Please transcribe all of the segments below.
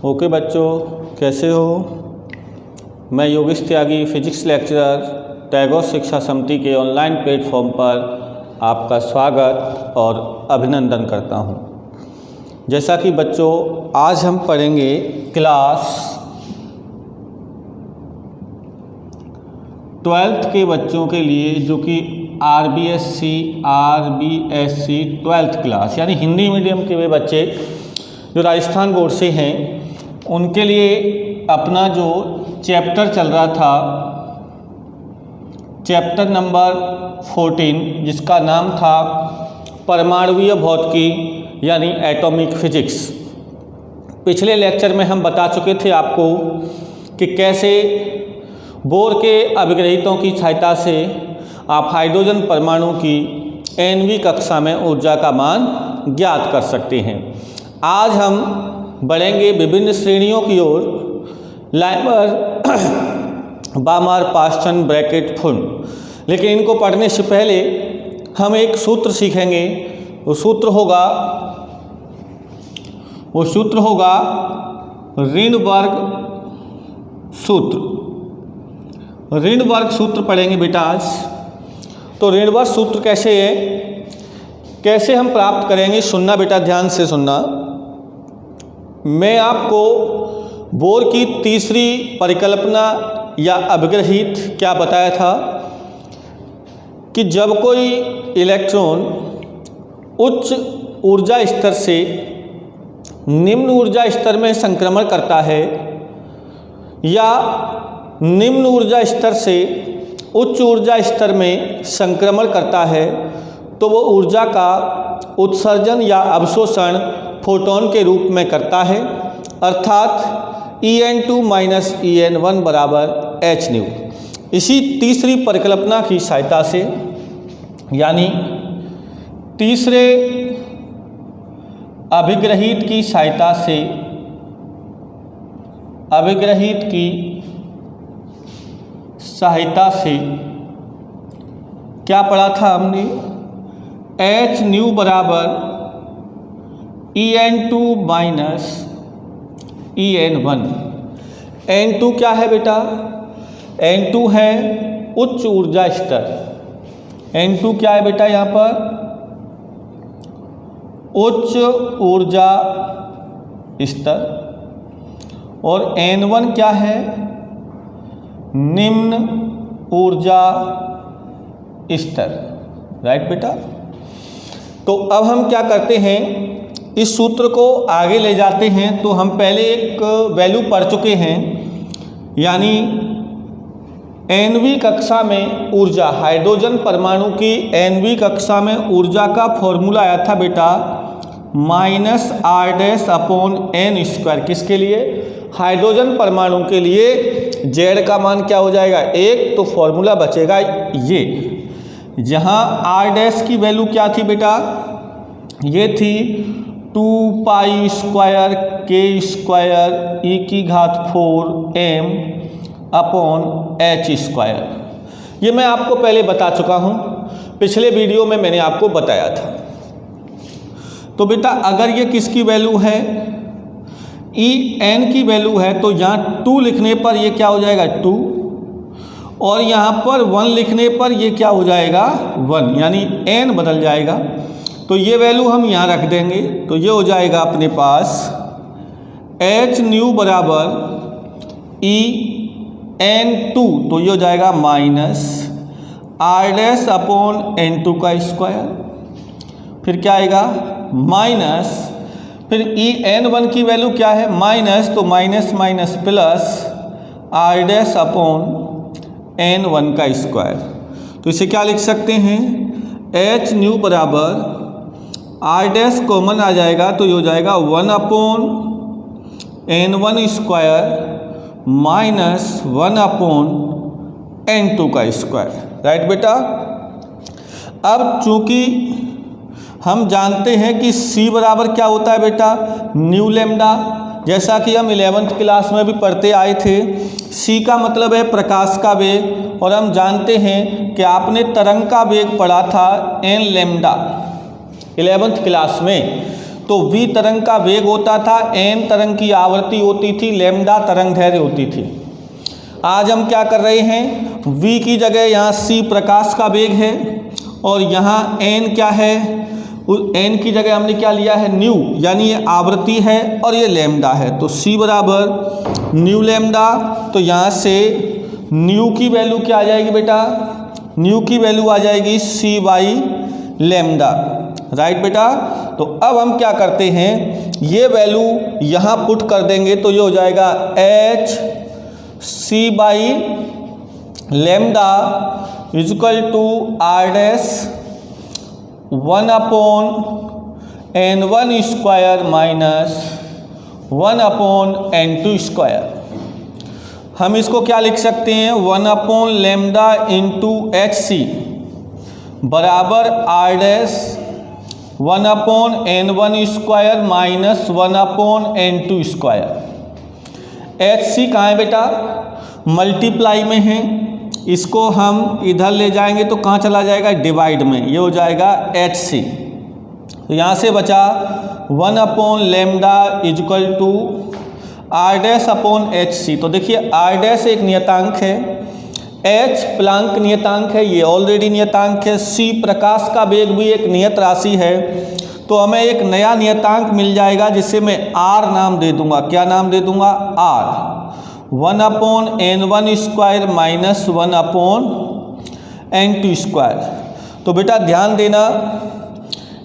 Okay बच्चों, कैसे हो? मैं योगेश त्यागी, फिजिक्स लेक्चरर, टैगोर शिक्षा समिति के ऑनलाइन प्लेटफॉर्म पर आपका स्वागत और अभिनंदन करता हूं। जैसा कि बच्चों, आज हम पढ़ेंगे क्लास 12th के बच्चों के लिए, जो कि आरबीएससी 12th क्लास, यानी हिंदी मीडियम के वे बच्चे जो राजस्थान बोर्ड से हैं, उनके लिए अपना जो चैप्टर चल रहा था, चैप्टर नंबर 14, जिसका नाम था परमाणुीय भौतिकी यानी एटॉमिक फिजिक्स। पिछले लेक्चर में हम बता चुके थे आपको कि कैसे बोर के अभिग्रहितों की सहायता से आप हाइड्रोजन परमाणु की nवीं कक्षा में ऊर्जा का मान ज्ञात कर सकते हैं। आज हम बढ़ेंगे विभिन्न श्रेणियों की ओर, लाइमर, बामार, पास्टन, ब्रैकेट, फुन। लेकिन इनको पढ़ने से पहले हम एक सूत्र सीखेंगे। वो सूत्र होगा ऋण वर्ग सूत्र। ऋण वर्ग सूत्र पढ़ेंगे बेटा आज। तो ऋण वर्ग सूत्र कैसे है, कैसे हम प्राप्त करेंगे, सुनना बेटा, ध्यान से सुनना। मैं आपको बोर की तीसरी परिकल्पना या अभिग्रहित क्या बताया था कि जब कोई इलेक्ट्रॉन उच्च ऊर्जा स्तर से निम्न ऊर्जा स्तर में संक्रमण करता है या निम्न ऊर्जा स्तर से उच्च ऊर्जा स्तर में संक्रमण करता है, तो वो ऊर्जा का उत्सर्जन या अवशोषण फोटोन के रूप में करता है, अर्थात En2 माइनस En1 बराबर hν। इसी तीसरी परिकल्पना की सहायता से, यानी तीसरे अभिग्रहित की सहायता से, क्या पढ़ा था हमने? hν बराबर En2 माइनस En1। N2 क्या है बेटा? N2 है उच्च ऊर्जा स्तर। N2 क्या है बेटा? यहाँ पर उच्च ऊर्जा स्तर। और N1 क्या है? निम्न ऊर्जा स्तर। राइट बेटा? तो अब हम क्या करते हैं, इस सूत्र को आगे ले जाते हैं। तो हम पहले एक वैल्यू पढ़ चुके हैं, यानी nवीं कक्षा में ऊर्जा, हाइड्रोजन परमाणु की nवीं कक्षा में ऊर्जा का फॉर्मूला आया था बेटा -r'/n²। किसके लिए? हाइड्रोजन परमाणु के लिए z का मान क्या हो जाएगा? 1। तो फॉर्मूला बचेगा ये, जहाँ r' की वैल्यू क्या थी बेटा? ये थी 2π² k²e⁴m/h²। ये मैं आपको पहले बता चुका हूँ, पिछले वीडियो में मैंने आपको बताया था। तो बेटा अगर ये किसकी वैल्यू है? En की वैल्यू है, तो यहाँ 2 लिखने पर ये क्या हो जाएगा? 2। और यहाँ पर 1 लिखने पर ये क्या हो जाएगा? 1, यानी n बदल जाएगा। तो ये वैल्यू हम यहाँ रख देंगे। तो ये हो जाएगा अपने पास hν बराबर En2, तो ये हो जाएगा -r'/n²। फिर क्या आएगा? माइनस, फिर En1 की वैल्यू क्या है? माइनस, तो माइनस माइनस प्लस r'/n1²। तो इसे क्या लिख सकते हैं? hν बराबर r' कॉमन आ जाएगा, तो ये हो जाएगा 1/n1² माइनस 1/n2²। राइट बेटा? अब चूंकि हम जानते हैं कि C बराबर क्या होता है बेटा? New lambda. जैसा कि हम 11th क्लास में भी पढ़ते आए थे, c का मतलब है प्रकाश का वेग, और हम जानते हैं कि आपने तरंग का वेग पढ़ा था n लैम्डा 11th क्लास में। तो v तरंग का वेग होता था, n तरंग की आवृत्ति होती थी, लैम्डा तरंग दैर्घ्य होती थी। आज हम क्या कर रहे हैं, v की जगह यहाँ c प्रकाश का वेग है और यहाँ n क्या है, n की जगह हमने क्या लिया है, न्यू, यानी ये आवृत्ति है और ये लैम्डा है। तो c बराबर न्यू लैम्डा। तो यहाँ से न्यू की वैल्यू क्या आ जाएगी बेटा, न्यू की वैल्यू आ जाएगी c बाई लैम्डा, राइट बेटा। तो अब हम क्या करते हैं, ये वैल्यू यहाँ पुट कर देंगे तो ये हो जाएगा h c by lambda equal to r dash 1 upon n1 square minus 1 upon n2 square. हम इसको क्या लिख सकते हैं, 1 upon lambda into H C बराबर r dash 1 upon n1 square minus 1 upon n2 square. H C कहाँ है बेटा, मल्टीप्लाई में है, इसको हम इधर ले जाएंगे तो कहाँ चला जाएगा, डिवाइड में, ये हो जाएगा एच सी। तो यहाँ से बचा 1 upon lambda equal to R dash upon H C. तो देखिए आर डैश एक नियतांक है, एच प्लांक नियतांक है, ये ऑलरेडी नियतांक है, सी प्रकाश का वेग भी एक नियत राशि है। तो हमें एक नया नियतांक मिल जाएगा जिसे मैं आर नाम दे दूंगा। क्या नाम दे दूंगा, R. 1 upon n1 square minus 1 upon n2 square. तो बेटा ध्यान देना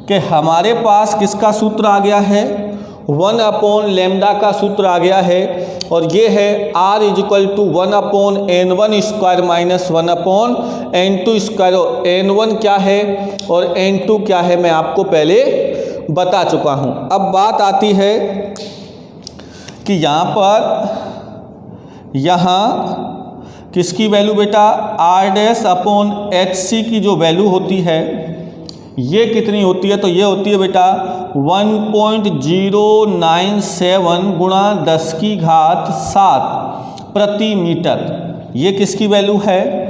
कि हमारे पास किसका सूत्र आ गया है, 1 अपॉन लैम्डा का सूत्र आ गया है, और ये है r equal to 1 upon n1 square minus 1 upon n2 square. और n1 क्या है और n2 क्या है मैं आपको पहले बता चुका हूँ। अब बात आती है कि यहाँ पर किसकी वैल्यू बेटा, r dash upon H C की जो वैल्यू होती है ये कितनी होती है, तो ये होती है बेटा 1.097 गुणा 10 की घात 7 प्रति मीटर। ये किसकी वैल्यू है,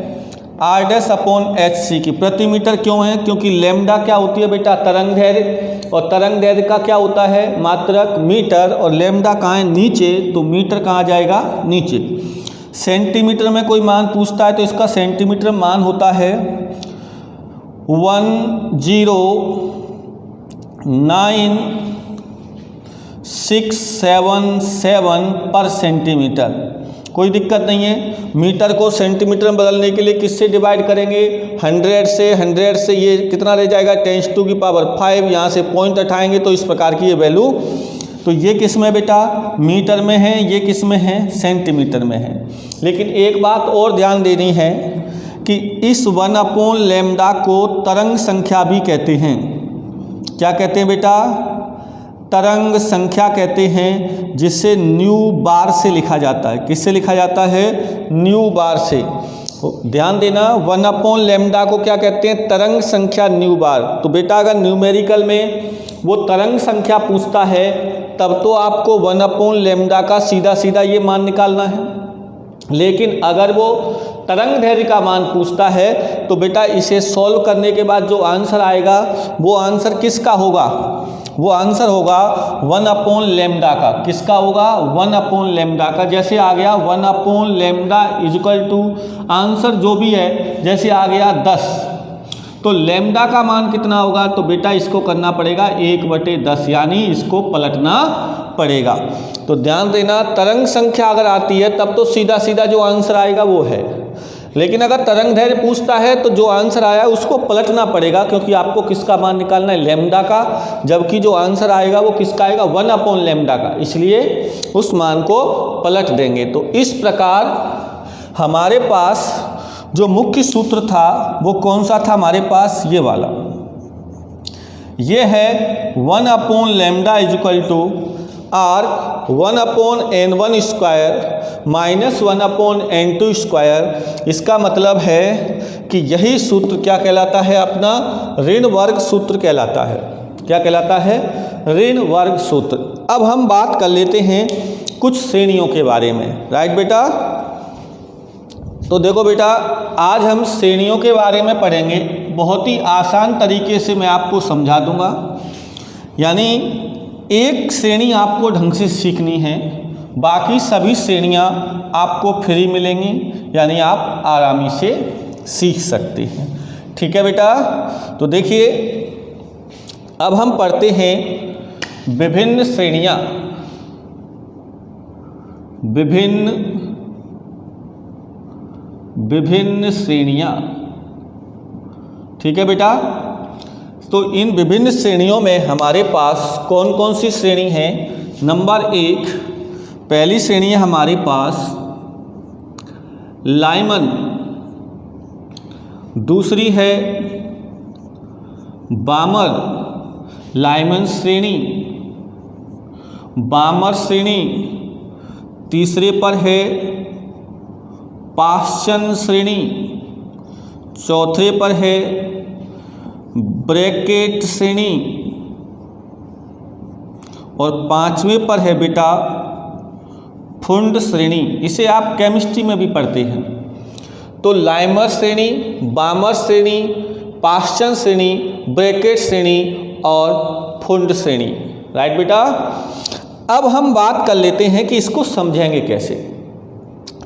r dash upon H C की। प्रति मीटर क्यों है, क्योंकि लैम्डा क्या होती है बेटा, तरंग दैर्घ्य, और तरंग दैर्घ्य का क्या होता है, मात्रक मीटर, और लैम्डा कहाँ है, नीचे, तो मीटर कहाँ जाएगा, नीचे। सेंटीमीटर में कोई मान पूछता है तो इसका सेंटीमीटर मान होता है 109,677 पर सेंटीमीटर। कोई दिक्कत नहीं है, मीटर को सेंटीमीटर में बदलने के लिए किससे डिवाइड करेंगे, 100 से। 100 से ये कितना रह जाएगा, 10⁵ यहाँ से पॉइंट हटाएंगे तो इस प्रकार की ये वैल्यू। तो ये किस में बेटा, मीटर में है, ये किस में है, सेंटीमीटर में है। लेकिन एक बात और ध्यान देनी है कि इस 1 अपॉन लैम्डा को तरंग संख्या भी कहते हैं। क्या कहते हैं बेटा, तरंग संख्या कहते हैं, जिसे न्यू बार से लिखा जाता है। किससे लिखा जाता है, न्यू बार से। ध्यान देना, 1 अपॉन लैम्डा को क्या कहते हैं, तरंग संख्या न्यू बार। तो बेटा अगर न्यूमेरिकल में वो तरंग संख्या पूछता है तब तो आपको 1 अपॉन लैम्डा का सीधा सीधा ये मान निकालना है। लेकिन अगर वो तरंग दैर्घ्य का मान पूछता है तो बेटा इसे सॉल्व करने के बाद जो आंसर आएगा वो आंसर किसका होगा, वो आंसर होगा 1 अपॉन लैम्डा का। किसका होगा, 1 अपॉन लैम्डा का। जैसे आ गया 1 upon lambda equal to answer जो भी है, जैसे आ गया 10, तो लैम्डा का मान कितना होगा, तो बेटा इसको करना पड़ेगा 1/10, यानी इसको पलटना पड़ेगा। तो ध्यान देना, तरंग संख्या अगर आती है तब तो सीधा सीधा जो आंसर आएगा वो है, लेकिन अगर तरंग दैर्घ्य पूछता है तो जो आंसर आया उसको पलटना पड़ेगा, क्योंकि आपको किसका मान निकालना है, लैम्डा का, जबकि जो आंसर आएगा वो किसका आएगा, 1 अपॉन लैम्डा का। इसलिए उस मान को पलट देंगे। तो इस प्रकार हमारे पास जो मुख्य सूत्र था वो कौन सा था हमारे पास, ये वाला। ये है 1 upon lambda equal to R 1 upon n1 square minus 1 upon n2 square. इसका मतलब है कि यही सूत्र क्या कहलाता है, अपना ऋण वर्ग सूत्र कहलाता है। क्या कहलाता है, ऋण वर्ग सूत्र। अब हम बात कर लेते हैं कुछ श्रेणियों के बारे में। राइट बेटा, तो देखो बेटा, आज हम श्रेणियों के बारे में पढ़ेंगे। बहुत ही आसान तरीके से मैं आपको समझा दूंगा, यानी एक श्रेणी आपको ढंग से सीखनी है, बाकी सभी श्रेणियां आपको फ्री मिलेंगी, यानी आप आरामी से सीख सकते हैं। ठीक है बेटा, तो देखिए अब हम पढ़ते हैं विभिन्न श्रेणियां। विभिन्न श्रेणियां। ठीक है बेटा, तो इन विभिन्न श्रेणियों में हमारे पास कौन कौन सी श्रेणी है। नंबर 1, पहली श्रेणी है हमारे पास लाइमन, दूसरी है बामर, लाइमन श्रेणी, बामर श्रेणी, तीसरे पर है पाश्चन श्रेणी, चौथे पर है ब्रैकेट श्रेणी और पांचवें पर है बेटा फुंड श्रेणी। इसे आप केमिस्ट्री में भी पढ़ते हैं। तो लाइमर श्रेणी, बामर श्रेणी, पाश्चन श्रेणी, ब्रैकेट श्रेणी और फुंड श्रेणी। राइट बेटा, अब हम बात कर लेते हैं कि इसको समझेंगे कैसे।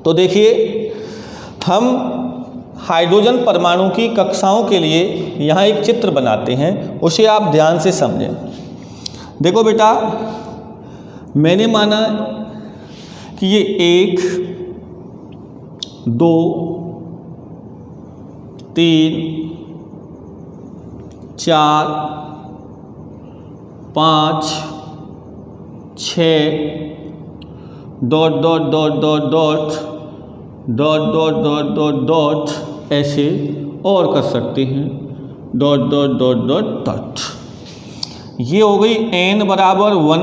तो देखिए, हम हाइड्रोजन परमाणु की कक्षाओं के लिए यहाँ एक चित्र बनाते हैं, उसे आप ध्यान से समझें। देखो बेटा, मैंने माना कि ये 1, 2, 3, 4, 5, 6 dot dot dot dot dot dot dot dot dot dot ऐसे और कर सकते हैं, dot dot dot dot dot. ये हो गई n बराबर 1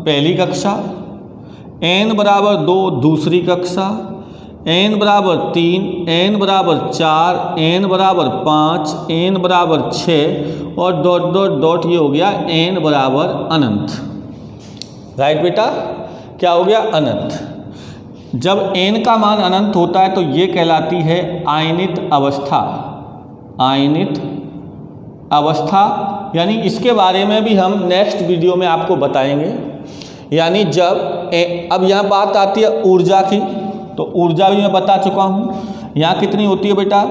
पहली कक्षा, n बराबर 2 दूसरी कक्षा, n बराबर 3, n बराबर 4, n बराबर 5, n बराबर 6 और डॉट डॉट डॉट ये हो गया n बराबर अनंत। राइट बेटा, क्या हो गया? अनंत। जब n का मान अनंत होता है तो ये कहलाती है आयनित अवस्था। आयनित अवस्था, यानी इसके बारे में भी हम नेक्स्ट वीडियो में आपको बताएंगे। यानी जब अब यहाँ बात आती है ऊर्जा की, तो ऊर्जा भी मैं बता चुका हूँ। यहाँ कितनी होती है बेटा?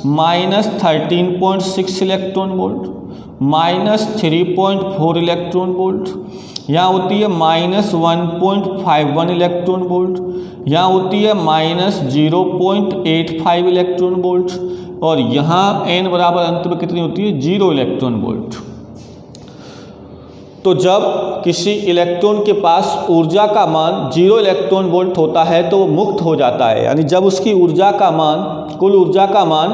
-13.6 इलेक्ट्रॉन वोल्ट, -3.4 इलेक्ट्रॉन वोल्ट, यहाँ होती है -1.51 इलेक्ट्रॉन वोल्ट, यहाँ होती है -0.85 इलेक्ट्रॉन वोल्ट और यहाँ n बराबर अंत में कितनी होती है? 0 इलेक्ट्रॉन वोल्ट। तो जब किसी इलेक्ट्रॉन के पास ऊर्जा का मान 0 इलेक्ट्रॉन वोल्ट होता है तो वो मुक्त हो जाता है, यानी जब उसकी ऊर्जा का मान, कुल ऊर्जा का मान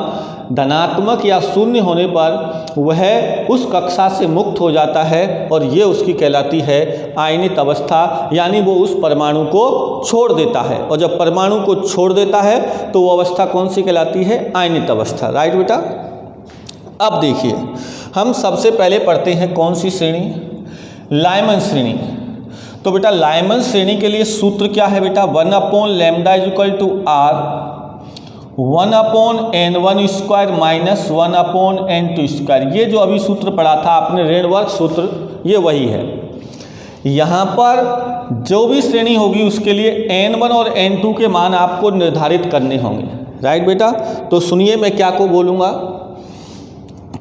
धनात्मक या शून्य होने पर वह उस कक्षा से मुक्त हो जाता है और ये उसकी कहलाती है आयनित अवस्था, यानी वो उस परमाणु को छोड़ देता है। और जब परमाणु को छोड़ देता है तो वो अवस्था कौन सी कहलाती है? आयनित अवस्था। राइट बेटा, अब देखिए हम सबसे पहले पढ़ते हैं कौन सी श्रेणी? लाइमन श्रेणी। तो बेटा लाइमन श्रेणी के लिए सूत्र क्या है बेटा? 1/λ=r 1/n1² - 1/n2²। ये जो अभी सूत्र पढ़ा था आपने, ऋण वर्ग सूत्र, ये वही है। यहाँ पर जो भी श्रेणी होगी उसके लिए n1 और n2 के मान आपको निर्धारित करने होंगे। राइट बेटा, तो सुनिए मैं क्या को बोलूँगा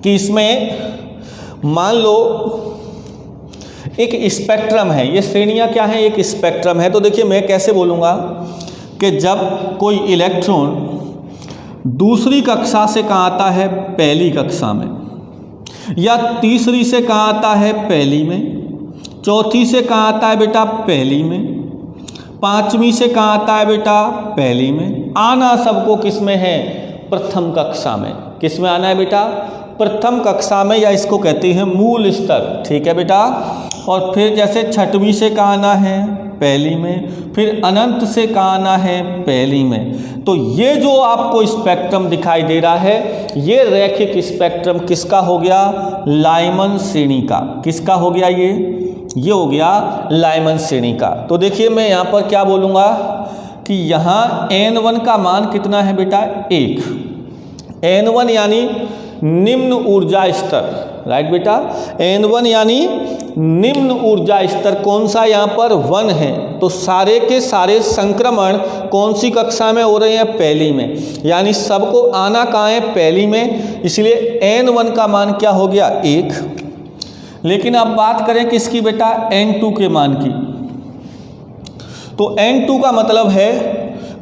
कि इसमें मान लो एक स्पेक्ट्रम है। ये श्रेणियाँ क्या हैं? एक स्पेक्ट्रम है। तो देखिए मैं कैसे बोलूँगा कि जब कोई इलेक्ट्रॉन दूसरी कक्षा से कहाँ आता है? पहली कक्षा में, या तीसरी से कहाँ आता है? पहली में, चौथी से कहाँ आता है बेटा? पहली में, पांचवी से कहाँ आता है बेटा? पहली में। आना सबको किस में है? प्रथम कक्षा में। किस में आना है बेटा? प्रथम कक्षा में, या इसको कहते हैं मूल स्तर। ठीक है बेटा। और फिर जैसे छठवीं से कहाँ आना है? पहली में, फिर अनंत से कहाँ आना है, पहली में। तो ये जो आपको स्पेक्ट्रम दिखाई दे रहा है, ये रैखिक स्पेक्ट्रम किसका हो गया, लाइमन श्रेणी का। किसका हो गया ये हो गया लाइमन श्रेणी का। तो देखिए मैं यहाँ पर क्या बोलूँगा कि यहाँ n1 का मान कितना है बेटा, 1। n1 यानी निम्न ऊर्जा स्तर, राइट बेटा। n1 यानी निम्न ऊर्जा स्तर कौन सा, यहाँ पर 1 है। तो सारे के सारे संक्रमण कौन सी कक्षा में हो रहे हैं, पहली में, यानी सबको आना कहाँ है, पहली में। इसलिए n1 का मान क्या हो गया, 1। लेकिन अब बात करें किसकी बेटा, n2 के मान की। तो n2 का मतलब है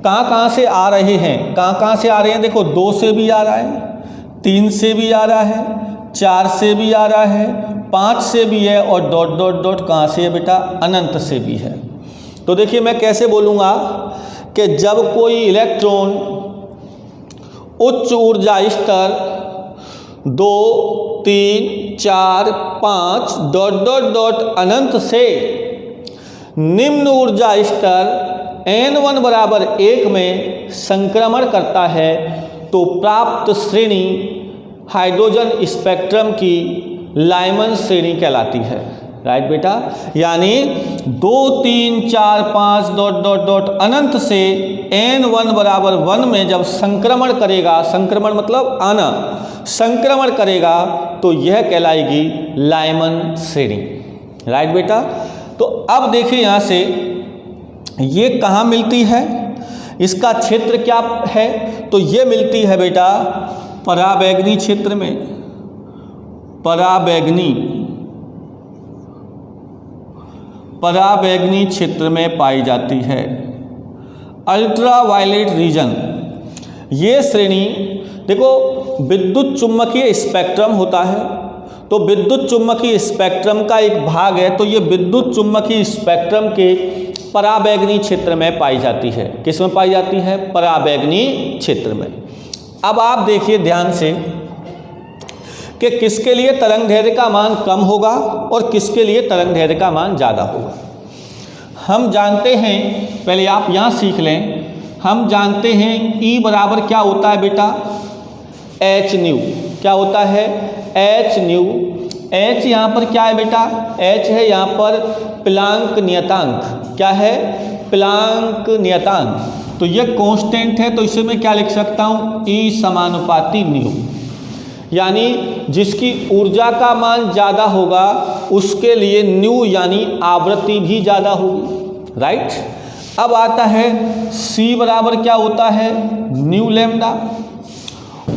कहाँ से आ रहे हैं, कहाँ से आ रहे हैं। देखो 2 से भी आ रहा है, 3 से भी आ रहा है, 4 से भी आ रहा है, 5 से भी है, और डॉट डॉट डॉट कहाँ से है बेटा, अनंत से भी है। तो देखिए मैं कैसे बोलूँगा कि जब कोई इलेक्ट्रॉन उच्च ऊर्जा स्तर 2, 3, 4, 5 डॉट डॉट डॉट अनंत से निम्न ऊर्जा स्तर n1 बराबर 1 में संक्रमण करता है, तो प्राप्त श्रेणी हाइड्रोजन स्पेक्ट्रम की लाइमन श्रेणी कहलाती है, राइट बेटा। यानी 2, 3, 4, 5 डॉट डॉट डॉट अनंत से n1 बराबर 1 में जब संक्रमण करेगा, संक्रमण मतलब आना, संक्रमण करेगा, तो यह कहलाएगी लाइमन श्रेणी, राइट बेटा। तो अब देखिए यहाँ से ये कहाँ मिलती है, इसका क्षेत्र क्या है, तो ये मिलती है बेटा पराबैंगनी क्षेत्र में, पराबैंगनी क्षेत्र में पाई जाती है, अल्ट्रा वायलेट रीजन। ये श्रेणी देखो विद्युत चुम्बकीय स्पेक्ट्रम होता है, तो विद्युत चुम्बकीय स्पेक्ट्रम का एक भाग है, तो ये विद्युत चुम्बकीय स्पेक्ट्रम के पराबैंगनी क्षेत्र में पाई जाती है। किस में पाई जाती है, पराबैंगनी क्षेत्र में। अब आप देखिए ध्यान से कि किसके लिए तरंग दैर्घ्य का मान कम होगा और किसके लिए तरंग दैर्घ्य का मान ज़्यादा होगा। हम जानते हैं, पहले आप यहाँ सीख लें, हम जानते हैं E बराबर क्या होता है बेटा, h न्यू। क्या होता है, h न्यू। h यहाँ पर क्या है बेटा, h है यहाँ पर प्लांक नियतांक। क्या है, प्लांक नियतांक। तो ये कांस्टेंट है, तो इसे मैं क्या लिख सकता हूँ, E समानुपाती न्यू। यानी जिसकी ऊर्जा का मान ज़्यादा होगा उसके लिए न्यू यानी आवृत्ति भी ज़्यादा होगी, राइट। अब आता है C बराबर क्या होता है, न्यू लैम्डा,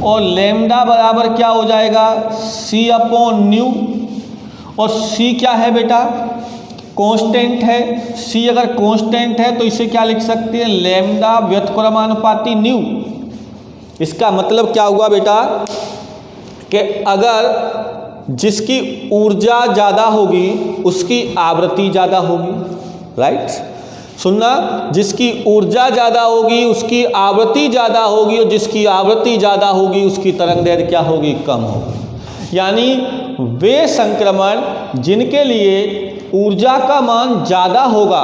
और लैम्डा बराबर क्या हो जाएगा, C अपॉन न्यू। और C क्या है बेटा, कांस्टेंट है। C अगर कांस्टेंट है तो इसे क्या लिख सकते हैं, लैम्डा व्युत्क्रमानुपाती न्यू। इसका मतलब क्या हुआ बेटा कि अगर जिसकी ऊर्जा ज़्यादा होगी उसकी आवृत्ति ज़्यादा होगी, राइट। सुनना, जिसकी ऊर्जा ज़्यादा होगी उसकी आवृत्ति ज़्यादा होगी, और जिसकी आवृत्ति ज़्यादा होगी उसकी तरंग दैर्घ्य क्या होगी, कम होगी। यानी वे संक्रमण जिनके लिए ऊर्जा का मान ज़्यादा होगा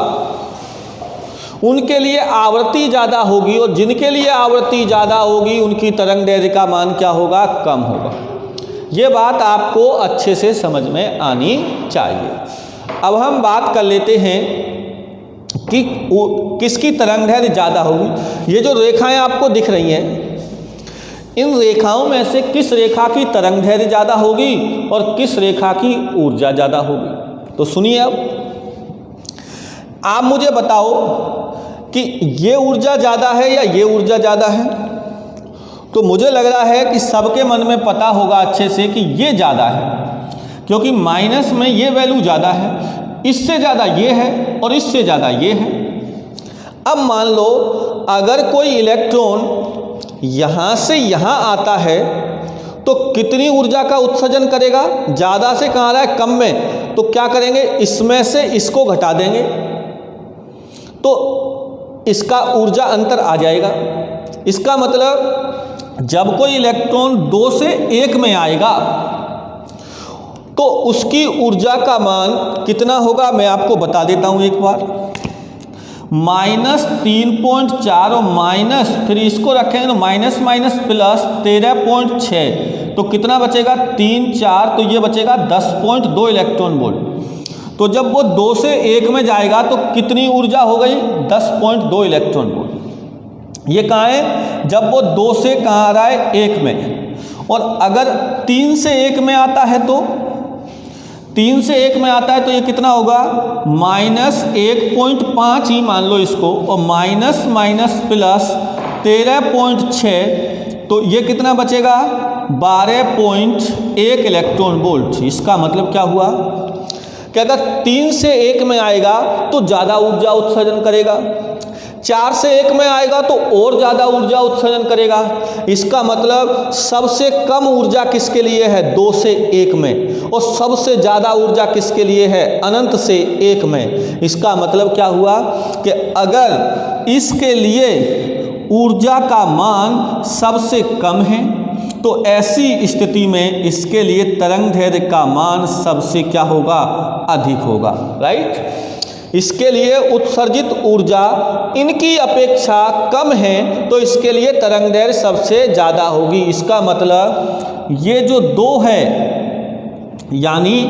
उनके लिए आवृत्ति ज़्यादा होगी, और जिनके लिए आवृत्ति ज़्यादा होगी उनकी तरंग दैर्घ्य का मान क्या होगा, कम होगा। ये बात आपको अच्छे से समझ में आनी चाहिए। अब हम बात कर लेते हैं कि किसकी तरंग दैर्घ्य ज़्यादा होगी। ये जो रेखाएं आपको दिख रही हैं, इन रेखाओं में से किस रेखा की तरंग दैर्घ्य ज़्यादा होगी और किस रेखा की ऊर्जा ज़्यादा होगी। तो सुनिए, अब आप मुझे बताओ कि ये ऊर्जा ज़्यादा है या ये ऊर्जा ज़्यादा है। तो मुझे लग रहा है कि सबके मन में पता होगा अच्छे से कि ये ज़्यादा है, क्योंकि माइनस में ये वैल्यू ज़्यादा है, इससे ज़्यादा ये है और इससे ज़्यादा ये है। अब मान लो अगर कोई इलेक्ट्रॉन यहाँ से यहाँ आता है तो कितनी ऊर्जा का उत्सर्जन करेगा, ज़्यादा से कहाँ आ रहा है, कम में, तो क्या करेंगे, इसमें से इसको घटा देंगे तो इसका ऊर्जा अंतर आ जाएगा। इसका मतलब जब कोई इलेक्ट्रॉन 2 से 1 में आएगा तो उसकी ऊर्जा का मान कितना होगा, मैं आपको बता देता हूँ एक बार। -3.4 और माइनस, फिर इसको रखेंगे तो माइनस माइनस प्लस 13.6, तो कितना बचेगा 3 4, तो ये बचेगा 10.2 इलेक्ट्रॉन वोल्ट। तो जब वो 2 से 1 में जाएगा तो कितनी ऊर्जा हो गई 10.2 इलेक्ट्रॉन वोल्ट। ये कहाँ है, जब वो 2 से कहाँ आ रहा है 1 में, और अगर 3 से 1 में आता है तो 3 से 1 में आता है तो ये कितना होगा -1.5 ही मान लो इसको, और माइनस माइनस प्लस 13.6, तो ये कितना बचेगा 12.1 इलेक्ट्रॉन वोल्ट। इसका मतलब क्या हुआ कि अगर 3 से 1 में आएगा तो ज़्यादा ऊर्जा उत्सर्जन करेगा, 4 से 1 में आएगा तो और ज़्यादा ऊर्जा उत्सर्जन करेगा। इसका मतलब सबसे कम ऊर्जा किसके लिए है 2 से 1 में, और सबसे ज़्यादा ऊर्जा किसके लिए है अनंत से 1 में। इसका मतलब क्या हुआ कि अगर इसके लिए ऊर्जा का मान सबसे कम है तो ऐसी स्थिति में इसके लिए तरंग दैर्ध्य का मान सबसे क्या होगा अधिक होगा, राइट। इसके लिए उत्सर्जित ऊर्जा इनकी अपेक्षा कम है तो इसके लिए तरंग दैर्ध्य सबसे ज़्यादा होगी। इसका मतलब ये जो 2 है, यानी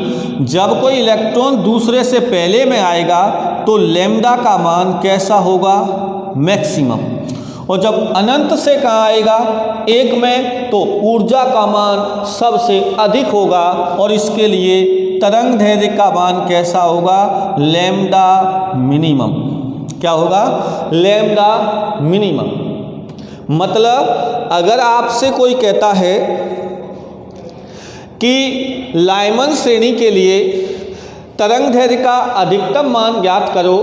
जब कोई इलेक्ट्रॉन दूसरे से पहले में आएगा तो लैम्डा का मान कैसा होगा मैक्सिमम, और जब अनंत से कहाँ आएगा 1 में तो ऊर्जा का मान सबसे अधिक होगा, और इसके लिए तरंग दैर्ध्य का मान कैसा होगा लैम्डा मिनिमम। क्या होगा लैम्डा मिनिमम। मतलब अगर आपसे कोई कहता है कि लाइमन श्रेणी के लिए तरंग दैर्ध्य का अधिकतम मान ज्ञात करो,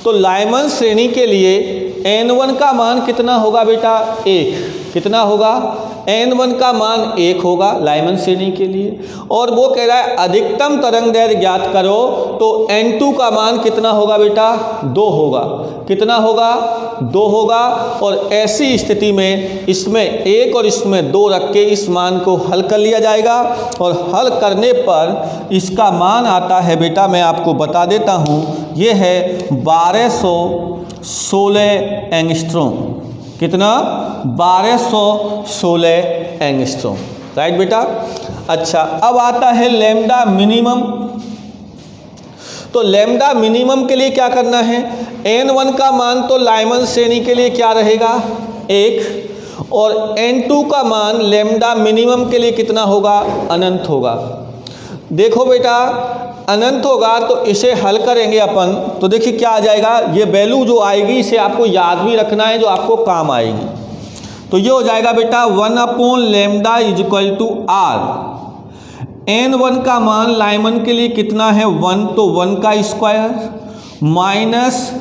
तो लाइमन श्रेणी के लिए n1 का मान कितना होगा बेटा 1, कितना होगा n1 का मान 1 होगा लाइमन श्रेणी के लिए। और वो कह रहा है अधिकतम तरंग दैर्ध्य ज्ञात करो, तो n2 का मान कितना होगा बेटा 2 होगा, कितना होगा 2 होगा। और ऐसी स्थिति में इसमें 1 और इसमें 2 रख के इस मान को हल कर लिया जाएगा, और हल करने पर इसका मान आता है बेटा, मैं आपको बता देता हूँ, ये है 1216 एंगस्ट्रॉम। कितना 1216 एंगस्ट्रॉम, राइट बेटा। अच्छा, अब आता है लैम्डा मिनिमम। तो लैम्डा मिनिमम के लिए क्या करना है, n1 का मान तो लाइमन श्रेणी के लिए क्या रहेगा 1, और n2 का मान लैम्डा मिनिमम के लिए कितना होगा अनंत होगा। देखो बेटा अनंत होगा तो इसे हल करेंगे अपन, तो देखिए क्या आ जाएगा, ये वैल्यू जो आएगी इसे आपको याद भी रखना है, जो आपको काम आएगी। तो ये हो जाएगा बेटा 1/λ = r। n1 का मान लाइमन के लिए कितना है 1, तो 1 का स्क्वायर माइनस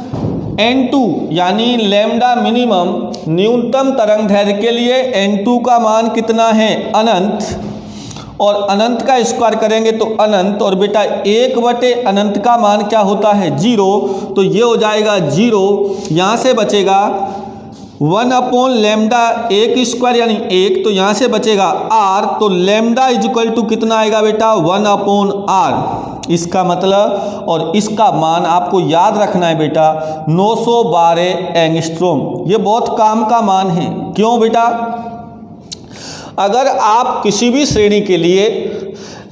n2 यानी लैम्डा मिनिमम न्यूनतम तरंग दैर्ध्य के लिए n2 का मान कितना है अनंत, और अनंत का स्क्वायर करेंगे तो अनंत, और बेटा 1 / अनंत का मान क्या होता है 0, तो ये हो जाएगा 0। यहाँ से बचेगा 1/λ 1 स्क्वायर यानी 1, तो यहाँ से बचेगा r, तो लैम्डा = कितना आएगा बेटा 1/r। इसका मतलब और इसका मान आपको याद रखना है बेटा 912 एंगस्ट्रॉम। ये बहुत काम का मान है। क्यों बेटा, अगर आप किसी भी श्रेणी के लिए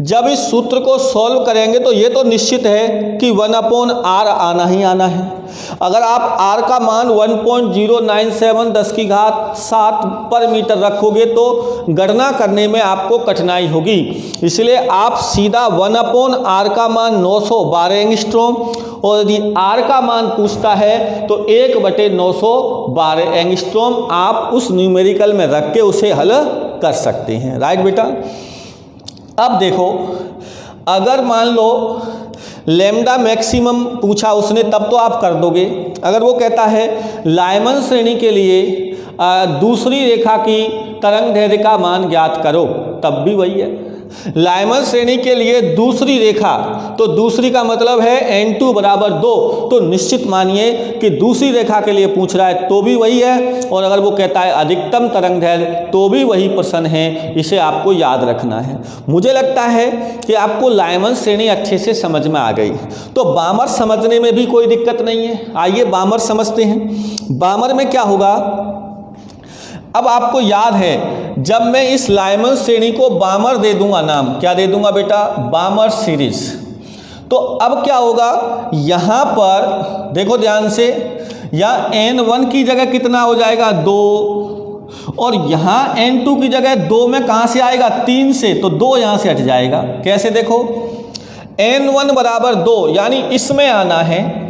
जब इस सूत्र को सॉल्व करेंगे तो ये तो निश्चित है कि 1/r आना ही आना है। अगर आप r का मान 1.097 10⁻7 पर मीटर रखोगे तो गणना करने में आपको कठिनाई होगी, इसलिए आप सीधा 1/r का मान 912 एंगस्ट्रॉम, और यदि r का मान पूछता है तो 1/912 एंगस्ट्रॉम आप उस न्यूमेरिकल में रख के उसे हल कर सकते हैं, राइट बेटा। अब देखो, अगर मान लो लैम्डा मैक्सिमम पूछा उसने तब तो आप कर दोगे। अगर वो कहता है लाइमन श्रेणी के लिए दूसरी रेखा की तरंग दैर्ध्य का मान ज्ञात करो, तब भी वही है। लाइमर श्रेणी के लिए दूसरी रेखा, तो दूसरी का मतलब है n2 बराबर 2, तो निश्चित मानिए कि दूसरी रेखा के लिए पूछ रहा है तो भी वही है, और अगर वो कहता है अधिकतम तरंग दैर्ध्य तो भी वही प्रश्न है। इसे आपको याद रखना है। मुझे लगता है कि आपको लाइमर श्रेणी अच्छे से समझ में आ गई, तो बामर समझने में भी कोई दिक्कत नहीं है। आइए बामर समझते हैं। बामर में क्या होगा, अब आपको याद है जब मैं इस लाइमर श्रेणी को बामर दे दूंगा नाम, क्या दे दूंगा बेटा, बामर सीरीज, तो अब क्या होगा, यहां पर देखो ध्यान से, यहाँ n1 की जगह कितना हो जाएगा 2, और यहाँ n2 की जगह 2 में कहाँ से आएगा 3 से, तो 2 यहाँ से हट जाएगा। कैसे देखो, n1 बराबर 2 यानी इसमें आना है,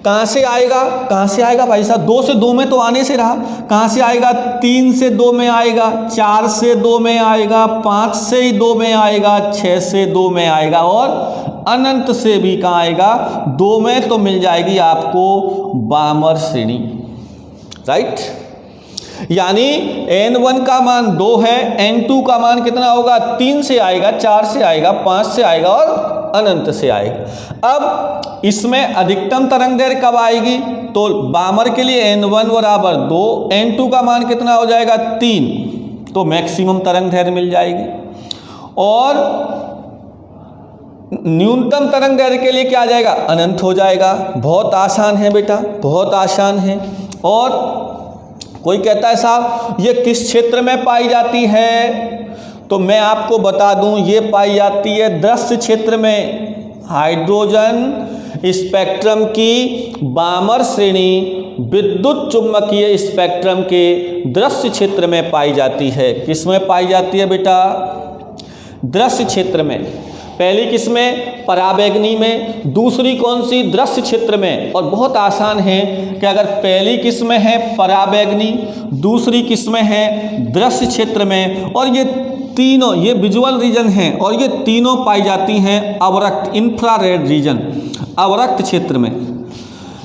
कहाँ से आएगा भाई साहब, 2 से 2 में तो आने से रहा, कहाँ से आएगा, 3 से 2 में आएगा, 4 से 2 में आएगा, 5 से 2 में आएगा, 6 से 2 में आएगा, और अनंत से भी कहाँ आएगा, 2 में, तो मिल जाएगी आपको बामर श्रेणी, राइट। यानी n1 का मान 2 है, n2 का मान कितना होगा, 3 से आएगा, 4 से आएगा, 5 से आएगा और अनंत से आएगा। अब इसमें अधिकतम तरंग दैर्ध्य कब आएगी, तो बामर के लिए n1 बराबर 2, n2 का मान कितना हो जाएगा 3, तो मैक्सिमम तरंग दैर्ध्य मिल जाएगी। और न्यूनतम तरंग दैर्ध्य के लिए क्या आ जाएगा, अनंत हो जाएगा। बहुत आसान है बेटा, बहुत आसान है। और कोई कहता है साहब ये किस क्षेत्र में पाई जाती है, तो मैं आपको बता दूं ये पाई जाती है दृश्य क्षेत्र में। हाइड्रोजन स्पेक्ट्रम की बामर श्रेणी विद्युत चुम्बकीय स्पेक्ट्रम के दृश्य क्षेत्र में पाई जाती है। किस में पाई जाती है बेटा, दृश्य क्षेत्र में। पहली किसमें, पराबैंगनी में, दूसरी कौन सी, दृश्य क्षेत्र में। और बहुत आसान है कि अगर पहली किस्में है पराबैंगनी, दूसरी किस्में है दृश्य क्षेत्र में, और ये तीनों, ये विजुअल रीजन हैं, और ये तीनों पाई जाती हैं अवरक्त, इंफ्रारेड रीजन, अवरक्त क्षेत्र में।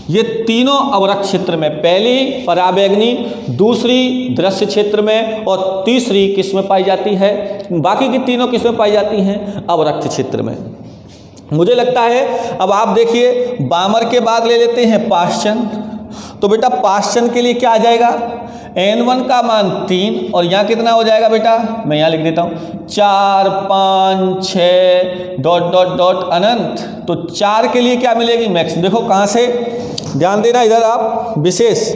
ये तीनों अवरक्त क्षेत्र में, पहली पराबैंगनी, दूसरी दृश्य क्षेत्र में, और तीसरी किस में पाई जाती है, बाकी की तीनों किस में पाई जाती हैं, अवरक्त क्षेत्र में। मुझे लगता है अब आप देखिए बामर के बाद ले लेते हैं पाश्चन। तो बेटा पाश्चन के लिए क्या आ जाएगा, n1 का मान 3, और यहाँ कितना हो जाएगा बेटा, मैं यहाँ लिख देता हूँ 4 5 6 डॉट डॉट डॉट अनंत। तो 4 के लिए क्या मिलेगी, मैक्स। देखो कहाँ से, ध्यान देना इधर आप, विशेष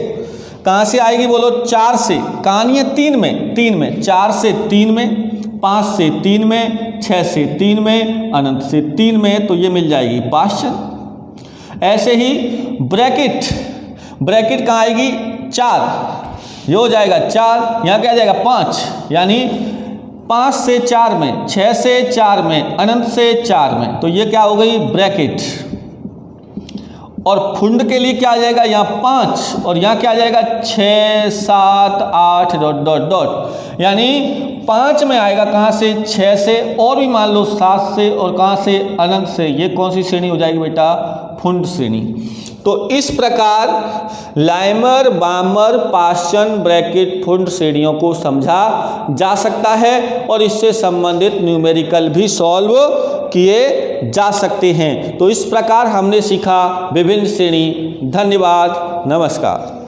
कहाँ से आएगी बोलो, 4 से, कहाँ नहीं है 3 में, 3 में, 4 से 3 में, 5 से 3 में, 6 से 3 में, अनंत से 3 में, तो ये मिल जाएगी पाश्चन। ऐसे ही ब्रैकेट, ब्रैकेट कहाँ आएगी 4, ये हो जाएगा 4, यहाँ क्या आ जाएगा 5, यानी 5 से 4 में, 6 से 4 में, अनंत से 4 में, तो ये क्या हो गई ब्रैकेट। और फुंड के लिए क्या आ जाएगा, यहाँ 5, और यहाँ क्या आ जाएगा 6 7 8 डॉट डॉट डॉट, यानी 5 में आएगा कहाँ से, 6 से, और भी मान लो 7 से, और कहाँ से, अनंत से। ये कौन सी श्रेणी हो जाएगी बेटा, फुंड श्रेणी। तो इस प्रकार लाइमर, बामर, पाश्चन, ब्रैकेट, फुंड श्रेणियों को समझा जा सकता है, और इससे संबंधित न्यूमेरिकल भी सॉल्व किए जा सकते हैं। तो इस प्रकार हमने सीखा विभिन्न श्रेणी। धन्यवाद, नमस्कार।